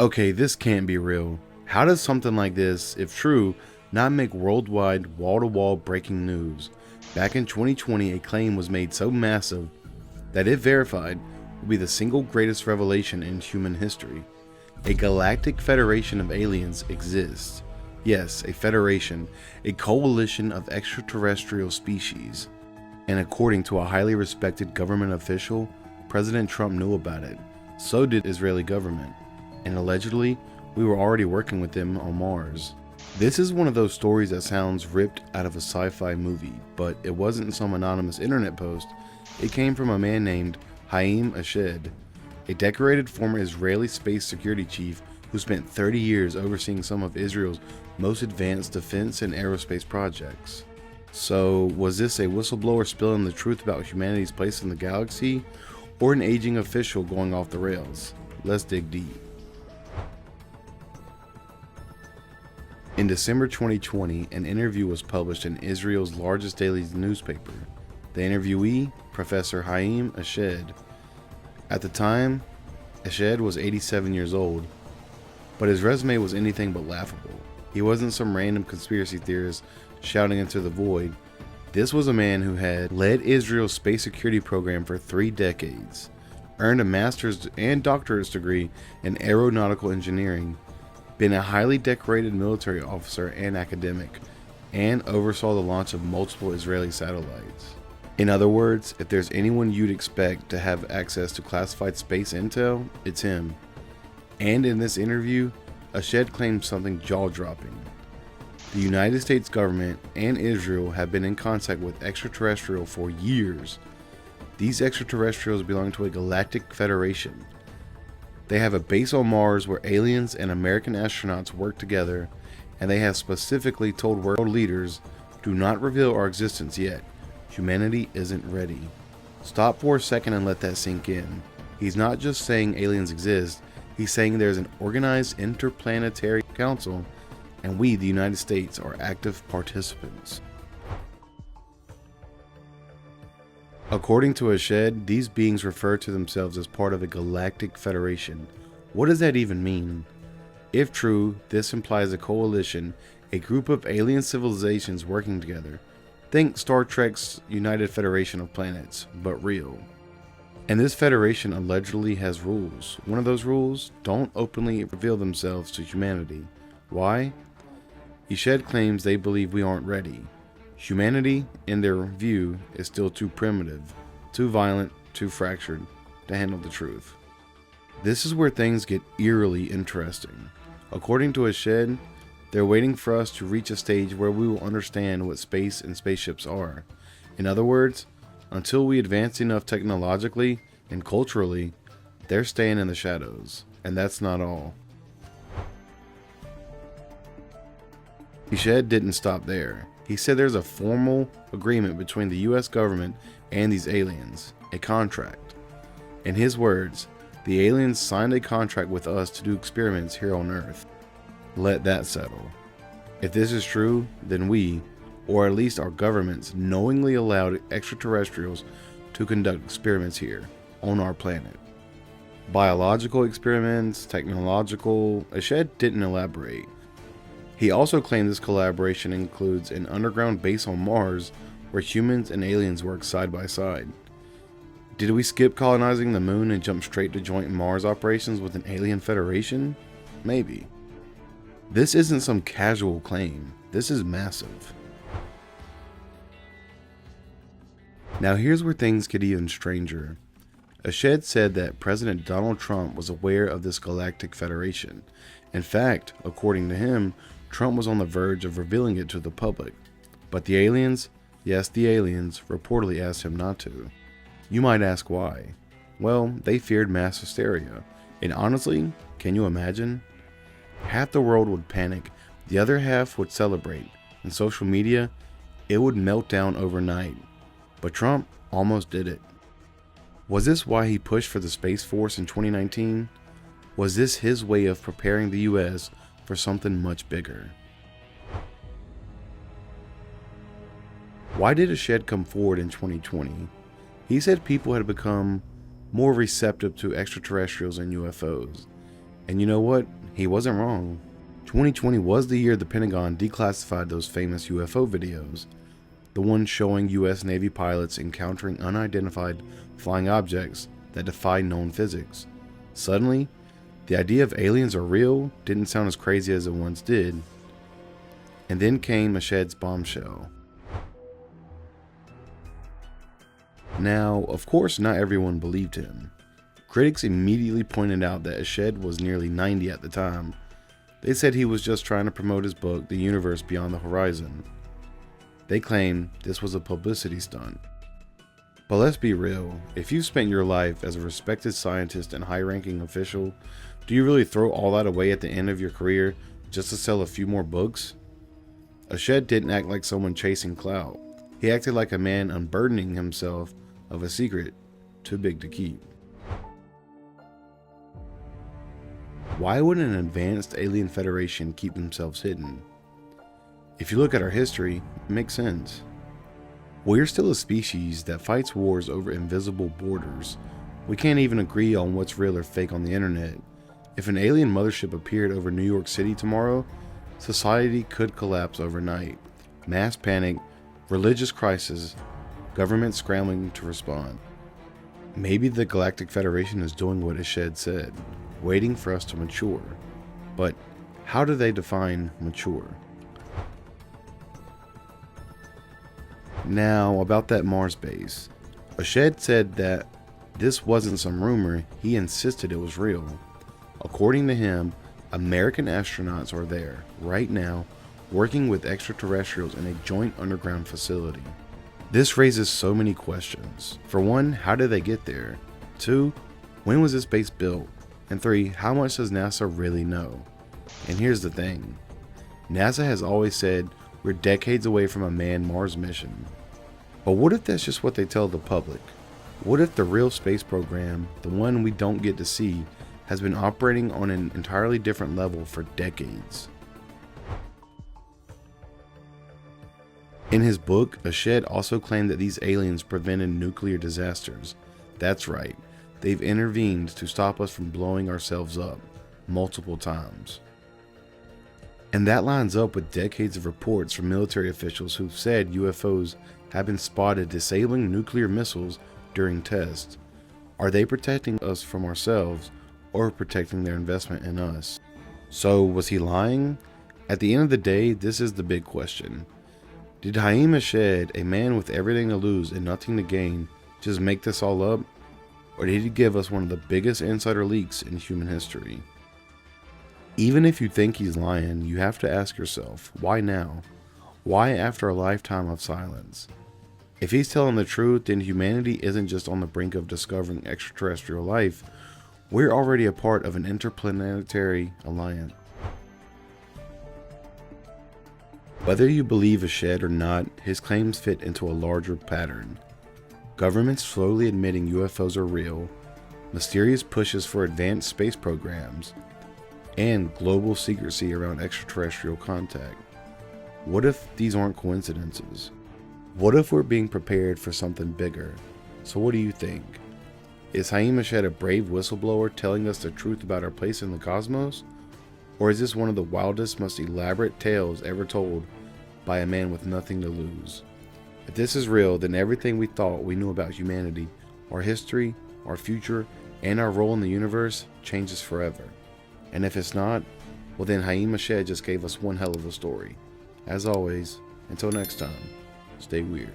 Okay, this can't be real. How does something like this, if true, not make worldwide wall-to-wall breaking news? Back in 2020, a claim was made so massive that, if verified, would be the single greatest revelation in human history. A Galactic Federation of aliens exists. Yes, a federation, a coalition of extraterrestrial species. And according to a highly respected government official, President Trump knew about it. So did Israeli government. And allegedly, we were already working with them on Mars. This is one of those stories that sounds ripped out of a sci-fi movie, but it wasn't some anonymous internet post. It came from a man named Haim Ashed, a decorated former Israeli space security chief who spent 30 years overseeing some of Israel's most advanced defense and aerospace projects. So, was this a whistleblower spilling the truth about humanity's place in the galaxy, or an aging official going off the rails? Let's dig deep. In December 2020, an interview was published in Israel's largest daily newspaper. The interviewee, Professor Haim Ashed. At the time, Ashed was 87 years old, but his resume was anything but laughable. He wasn't some random conspiracy theorist shouting into the void. This was a man who had led Israel's space security program for 3 decades, earned a master's and doctorate's degree in aeronautical engineering, been a highly decorated military officer and academic, and oversaw the launch of multiple Israeli satellites. In other words, if there's anyone you'd expect to have access to classified space intel, it's him. And in this interview, Ashed claimed something jaw-dropping. The United States government and Israel have been in contact with extraterrestrials for years. These extraterrestrials belong to a Galactic Federation. They have a base on Mars where aliens and American astronauts work together, and they have specifically told world leaders, do not reveal our existence yet. Humanity isn't ready. Stop for a second and let that sink in. He's not just saying aliens exist, he's saying there's an organized interplanetary council, and we, the United States, are active participants. According to Ashed, these beings refer to themselves as part of a Galactic Federation. What does that even mean? If true, this implies a coalition, a group of alien civilizations working together. Think Star Trek's United Federation of Planets, but real. And this federation allegedly has rules. One of those rules, don't openly reveal themselves to humanity. Why? Ashed claims they believe we aren't ready. Humanity, in their view, is still too primitive, too violent, too fractured to handle the truth. This is where things get eerily interesting. According to Ashed, they're waiting for us to reach a stage where we will understand what space and spaceships are. In other words, until we advance enough technologically and culturally, they're staying in the shadows. And that's not all. Ashed didn't stop there. He said there's a formal agreement between the US government and these aliens, a contract. In his words, the aliens signed a contract with us to do experiments here on Earth. Let that settle. If this is true, then we, or at least our governments, knowingly allowed extraterrestrials to conduct experiments here, on our planet. Biological experiments, technological, Ashed didn't elaborate. He also claimed this collaboration includes an underground base on Mars where humans and aliens work side by side. Did we skip colonizing the moon and jump straight to joint Mars operations with an alien federation? Maybe. This isn't some casual claim. This is massive. Now here's where things get even stranger. Ashed said that President Donald Trump was aware of this Galactic Federation. In fact, according to him, Trump was on the verge of revealing it to the public. But the aliens, yes, the aliens, reportedly asked him not to. You might ask why. Well, they feared mass hysteria. And honestly, can you imagine? Half the world would panic, the other half would celebrate. And social media, it would melt down overnight. But Trump almost did it. Was this why he pushed for the Space Force in 2019? Was this his way of preparing the US for something much bigger? Why did Ashed come forward in 2020? He said people had become more receptive to extraterrestrials and UFOs. And you know what? He wasn't wrong. 2020 was the year the Pentagon declassified those famous UFO videos, the ones showing US Navy pilots encountering unidentified flying objects that defy known physics. Suddenly, the idea of aliens are real didn't sound as crazy as it once did. And then came Ashed's bombshell. Now, of course, not everyone believed him. Critics immediately pointed out that Ashed was nearly 90 at the time. They said he was just trying to promote his book, The Universe Beyond the Horizon. They claimed this was a publicity stunt. But let's be real, if you spent your life as a respected scientist and high-ranking official, do you really throw all that away at the end of your career just to sell a few more books? Ashed didn't act like someone chasing clout. He acted like a man unburdening himself of a secret too big to keep. Why would an advanced alien federation keep themselves hidden? If you look at our history, it makes sense. We're still a species that fights wars over invisible borders. We can't even agree on what's real or fake on the internet. If an alien mothership appeared over New York City tomorrow, society could collapse overnight. Mass panic, religious crisis, government scrambling to respond. Maybe the Galactic Federation is doing what Ashed said, waiting for us to mature. But how do they define mature? Now, about that Mars base. Ashed said that this wasn't some rumor, he insisted it was real. According to him, American astronauts are there, right now, working with extraterrestrials in a joint underground facility. This raises so many questions. For one, how did they get there? 2, when was this base built? And 3, how much does NASA really know? And here's the thing. NASA has always said we're decades away from a manned Mars mission. But what if that's just what they tell the public? What if the real space program, the one we don't get to see, has been operating on an entirely different level for decades? In his book, Ashed also claimed that these aliens prevented nuclear disasters. That's right, they've intervened to stop us from blowing ourselves up multiple times. And that lines up with decades of reports from military officials who've said UFOs have been spotted disabling nuclear missiles during tests. Are they protecting us from ourselves or protecting their investment in us? So was he lying? At the end of the day, this is the big question. Did Haim Ashed, a man with everything to lose and nothing to gain, just make this all up? Or did he give us one of the biggest insider leaks in human history? Even if you think he's lying, you have to ask yourself, why now? Why after a lifetime of silence? If he's telling the truth, then humanity isn't just on the brink of discovering extraterrestrial life. We're already a part of an interplanetary alliance. Whether you believe Ashed or not, his claims fit into a larger pattern. Governments slowly admitting UFOs are real, mysterious pushes for advanced space programs, and global secrecy around extraterrestrial contact. What if these aren't coincidences? What if we're being prepared for something bigger? So what do you think? Is Haim Ashed a brave whistleblower telling us the truth about our place in the cosmos? Or is this one of the wildest, most elaborate tales ever told by a man with nothing to lose? If this is real, then everything we thought we knew about humanity, our history, our future, and our role in the universe changes forever. And if it's not, well then Haim Ashed just gave us one hell of a story. As always, until next time, stay weird.